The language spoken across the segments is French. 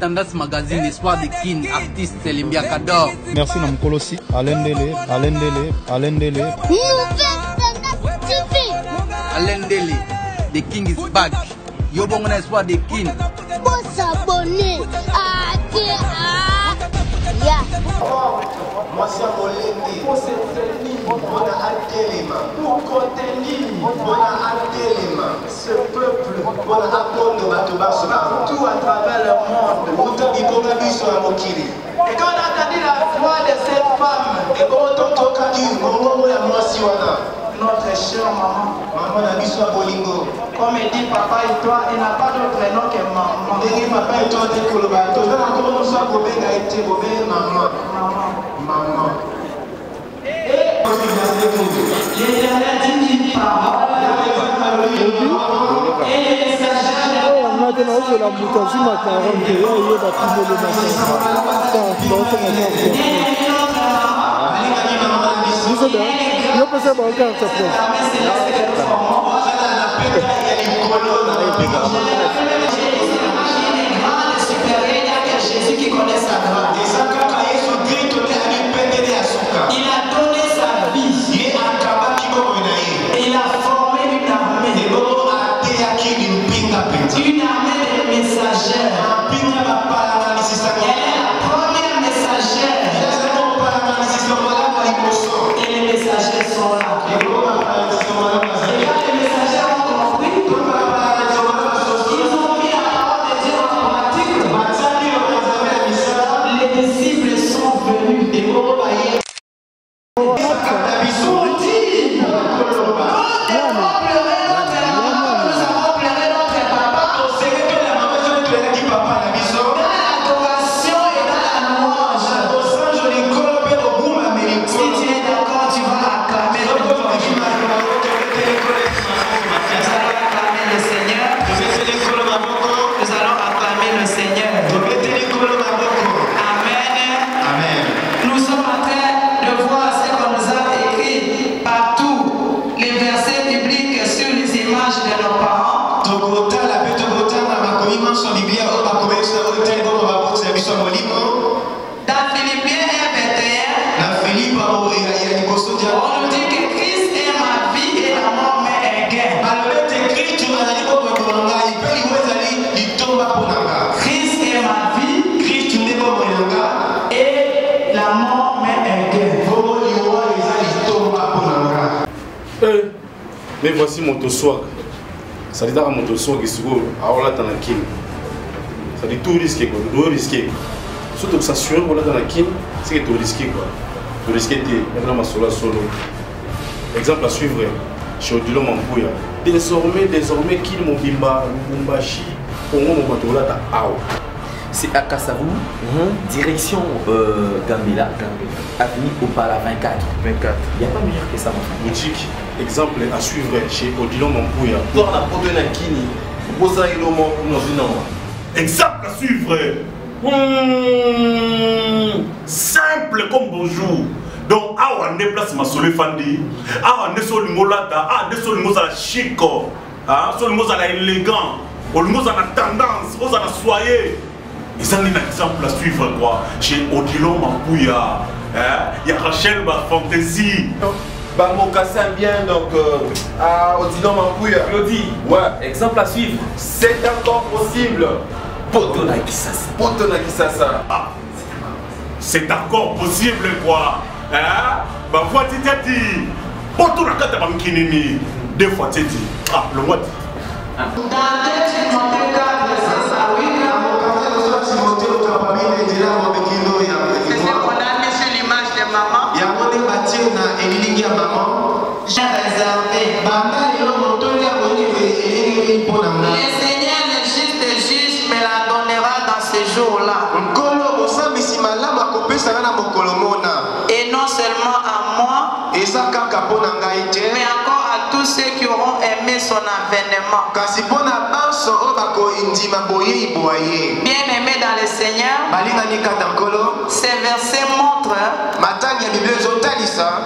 Tendance Magazine, Espoir de Kin, artiste Limbia Kador. Merci Namkolosi, Alain Dele. Alain Dele, the King is back. Yo bon on Espoir de Kin. Pour s'abonner à ya. Moi c'est Molendi. Pour on a Adelema. Pour contenir, on a Adelema. Ce peuple, on a apprendre partout à travers le monde. Et quand on a entendu la voix de cette femme, et quand on a entendu notre chère maman, maman n'a vu Bolingo. Comme il dit papa et toi, il n'a pas d'autre nom que maman. Il dit papa et toi, tu es Kolobato. Comment on soit Bobé a été Bobé, maman. Maman. Et l'Éternel dit une parole. Et les messagers. Jésus qui connaît sa grâce. Il a donné sa vie. Et il a formé une armée. Une armée de messagères. Elle est la première messagère. Et les messagers sont là. Et quand les messagers ont compris, ils ont mis la parole de Dieu en pratique. Les disciples sont venus. Mais voici mon swag. Ça dit mon swag est alors là dans la kin. Ça dit tout risqué quoi, tout risqué. Surtout que ça s'assure qu'on là dans la kin, c'est que tout risqué quoi. Tout risqué maintenant ma solo. Exemple à suivre chez Odilo Mampuya. Désormais qu'il mon bimba, Mumbashi, on mon batola ta awa. C'est à Kassavou, direction Gambela, avenue Opala 24. Il n'y a pas meilleur que ça, mon frère. Boutique, exemple à suivre chez Odilon Mampuya. Dans la protéine à Kini, Bosa Ilomo, exemple à suivre. Simple comme bonjour. Donc, on déplace ma solé fandi, on est sur le molata, on est sur le moza chico, sur le moza élégant, on le moza tendance, on a soyé. Ils ont un exemple à suivre quoi. Chez Odilon Mampuya, il y a Rachel Fantasy. Bango Kassan bien donc à Odilon Mampuya. Claudie, ouais, exemple à suivre. C'est encore possible. Potona Kisasa. Potona Kisasa. C'est encore possible quoi. Bah fois tu t'as dit. Potona Kata Bankinini. Deux fois tu dit. Ah, le mois. J'ai réservé. Le Seigneur le juste me la donnera dans ce jour-là. Et non seulement à moi, mais encore à tous ceux qui auront aimé son avènement. Bien aimé dans le Seigneur, ces versets montrent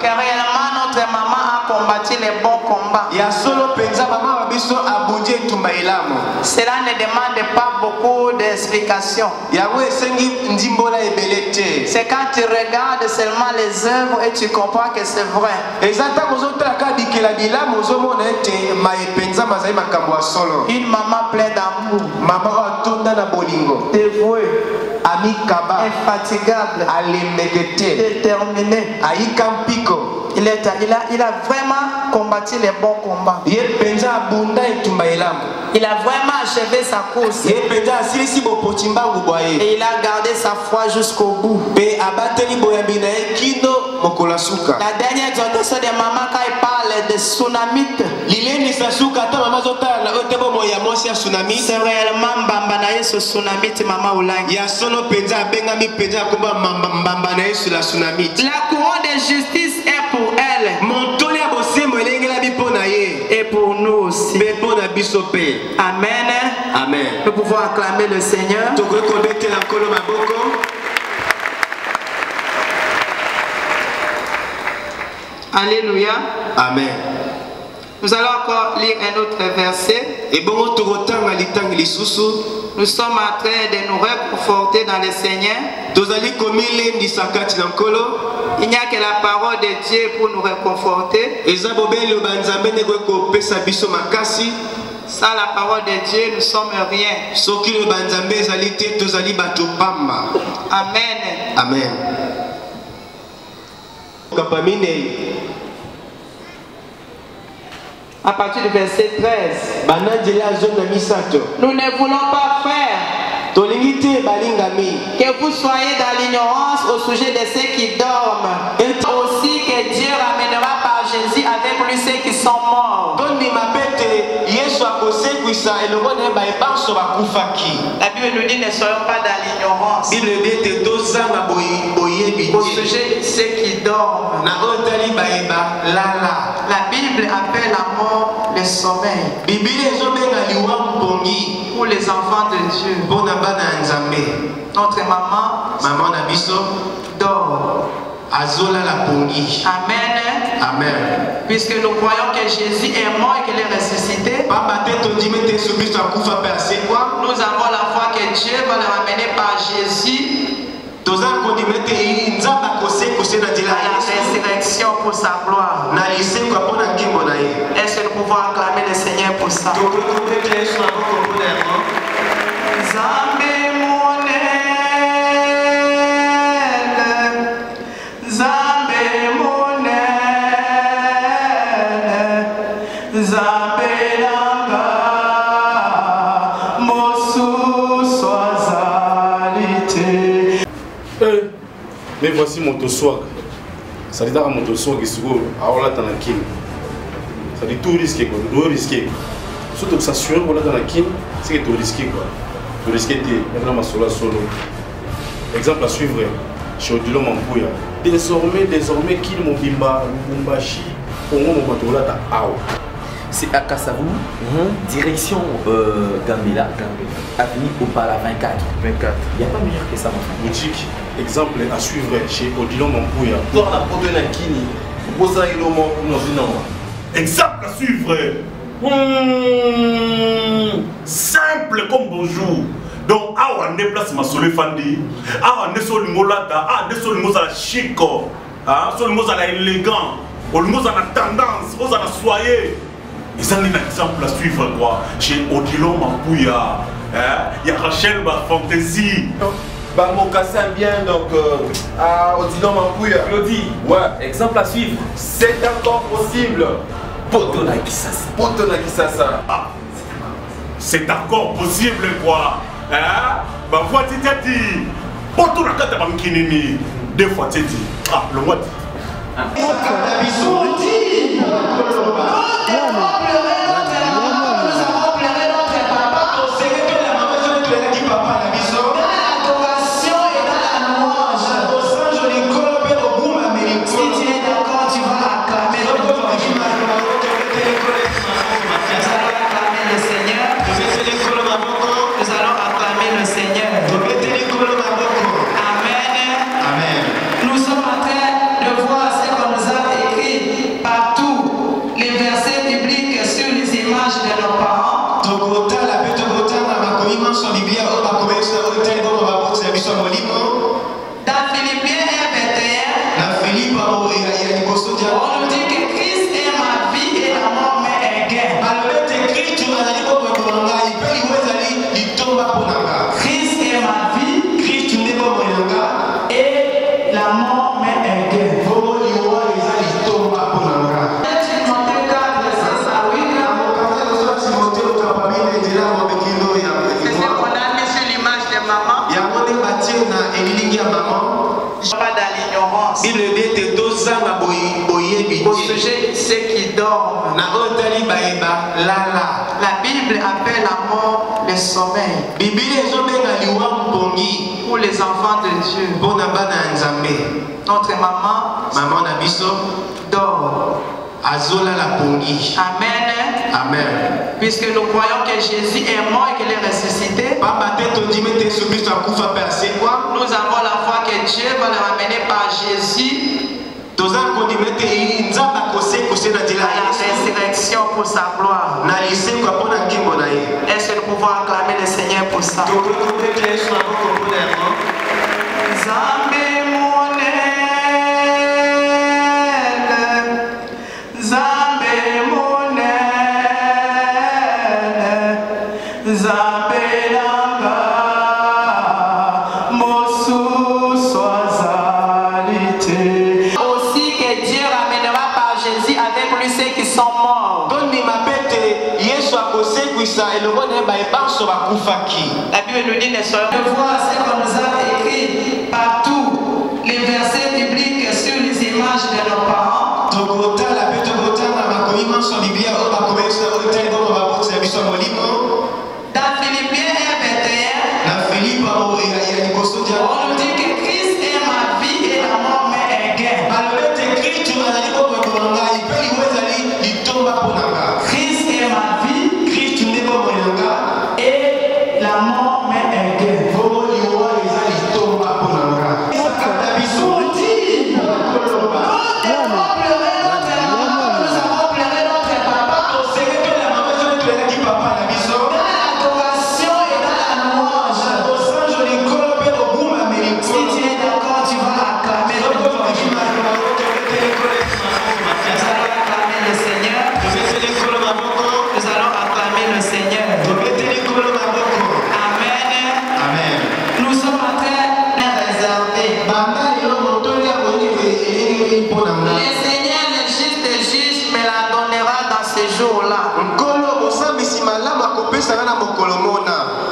que réellement notre maman a combattu les bons combats. Cela ne demande pas beaucoup de d'explication. C'est quand tu regardes seulement les œuvres et tu comprends que c'est vrai. Une maman pleine d'amour, dévouée, infatigable, déterminée. Il a vraiment combattu les bons combats. Il a vraiment achevé sa course. Et il a gardé sa foi jusqu'au bout. La dernière exhortation de maman, quand il parle de tsunamite, c'est réellement Mbambanaye ce tsunamite maman Oulangi. La couronne de justice est pour elle. Et pour nous aussi. Amen. Amen. Nous pouvons acclamer le Seigneur. Alléluia. Amen. Nous allons encore lire un autre verset. Nous sommes en train de nous réconforter dans le Seigneur. Il n'y a que la parole de Dieu pour nous réconforter. Sans la parole de Dieu, nous ne sommes rien. Amen. Amen. À partir du verset 13. Nous ne voulons pas faire que vous soyez dans l'ignorance au sujet de ceux qui dorment. Et aussi que Dieu ramènera par Jésus avec lui ceux qui sont morts. La Bible nous dit ne soyons pas dans l'ignorance au sujet de ceux qui dorment. La Bible appelle la mort le sommeil. Pour les enfants de Dieu. Notre maman dort. Amen. Amen. Puisque nous croyons que Jésus est mort et qu'il est ressuscité, nous avons la foi que Dieu va le ramener par Jésus à la résurrection pour sa gloire. Est-ce que nous pouvons acclamer le Seigneur pour ça? Mais voici mon swag. Ça dit dans mon swag qui se trouve à Olatanakine. Ça dit tout risqué quoi, tout risqué. Surtout que ça sur Olatanakine, c'est que tout risqué quoi. Tout risqué t'es maintenant ma solo. Exemple à suivre chez Odilo Mampouya. Désormais qu'il mon bimba, Lubumbashi, pour moi mon bateau là t'as C'est à Kassavou, direction Gambela, avenue Opala 24. Il n'y a pas meilleur que ça, mon frère. Boutique, exemple à suivre chez Odilon Mampouya. Exemple à suivre. Simple comme bonjour. Donc, on déplace ma solé fandi. On est sur le molata. On est sur le mot à la chic. Sur le mot à la élégant. Sur le mot à la tendance. Sur le mot à la soyez. Ils ont un exemple à suivre quoi. Chez Odilon Mampouya. Il y a Rachel Fantaisie. Bah mon cassin bien donc à Odilon Mampouya. Claudie, ouais, exemple à suivre. C'est encore possible. Potona Kisasa. Potona Kisasa. C'est encore possible quoi. Bah voici dit. Potona Kata Bankinini. Deux fois tu dis. Le mois. Sur biso molimo. Dans Philippiens 1:21, Na Philippe ya liboso dia. on nous dit que Christ est ma vie et la mort m'est un gain. Balobete Christ azali ko bonanga ipe iwezali litomba ponanga. Christ est ma vie Christ ne ko bonanga et la mort m'est un gain. Bobo liwa ezali litomba ponanga. Timothée 4:6 à 8. C'est ce qu'on a mis sur l'image de maman. Pas dans l'ignorance. Au sujet de ceux qui dorment. La Bible appelle la mort le sommeil. Pour les enfants de Dieu. Notre maman dort. Amen. Amen. Puisque nous croyons que Jésus est mort et qu'il est ressuscité, nous avons la foi que Dieu va le ramener par Jésus à la résurrection pour sa gloire. Est-ce que nous pouvons acclamer le Seigneur pour ça? Aussi que Dieu ramènera par Jésus avec lui ceux qui sont morts. La Bible nous dit ne soyons pas voir ce qu'on nous a écrit partout, les versets bibliques sur les images de nos parents. Dans Philippiens 1:21, on nous dit que Christ est ma vie et la mort m'est un gain. Christ est ma vie et la mort m'est un gain.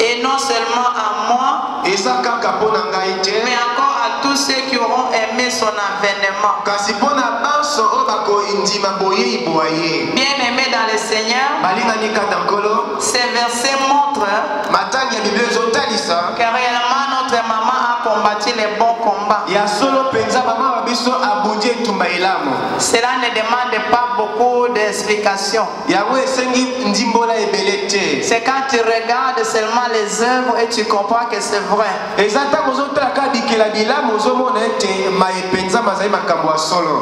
Et non seulement à moi, mais encore à tous ceux qui auront aimé son avènement. Bien aimé dans le Seigneur, ces versets montrent que réellement notre maman a combattu les bons combats. Cela ne demande pas beaucoup d'explications. C'est quand tu regardes seulement les œuvres et tu comprends que c'est vrai.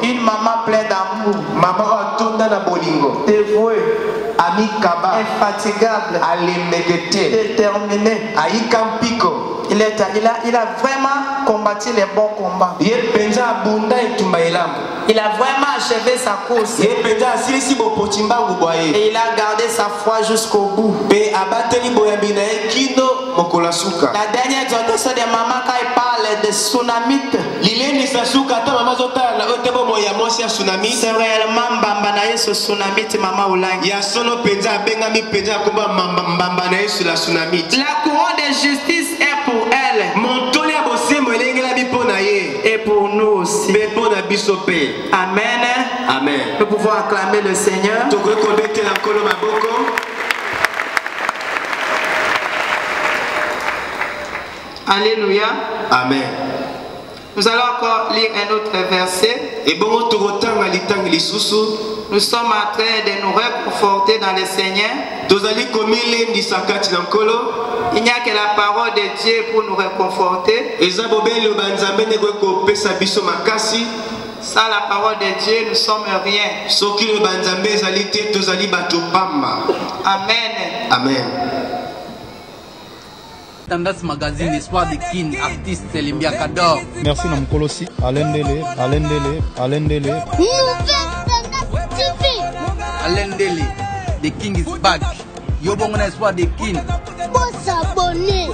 Une maman pleine d'amour, dévouée, infatigable, déterminée. Il a vraiment combattu les bons combats. Il a vraiment achevé sa course. Et il a gardé sa foi jusqu'au bout. La dernière exhortation de maman quand il parle de tsunamite, c'est réellement Mbambanaye ce tsunamite maman Oulang. La couronne de justice est pour elle. Et pour nous aussi. Amen. Amen. Nous pouvons acclamer le Seigneur. Alléluia. Amen. Nous allons encore lire un autre verset. Nous sommes en train de nous réconforter dans le Seigneur. Il n'y a que la parole de Dieu pour nous réconforter. Sans la parole de Dieu, nous ne sommes rien. Amen. Amen. Tendance Magazine, Espoir de Kin, artiste Célimia Kador. Merci na Mkolosi, Alendele. Nouvelle Tendance TV. Alendele, the king is back. Yobongona Espoir de Kin. Faut s'abonner.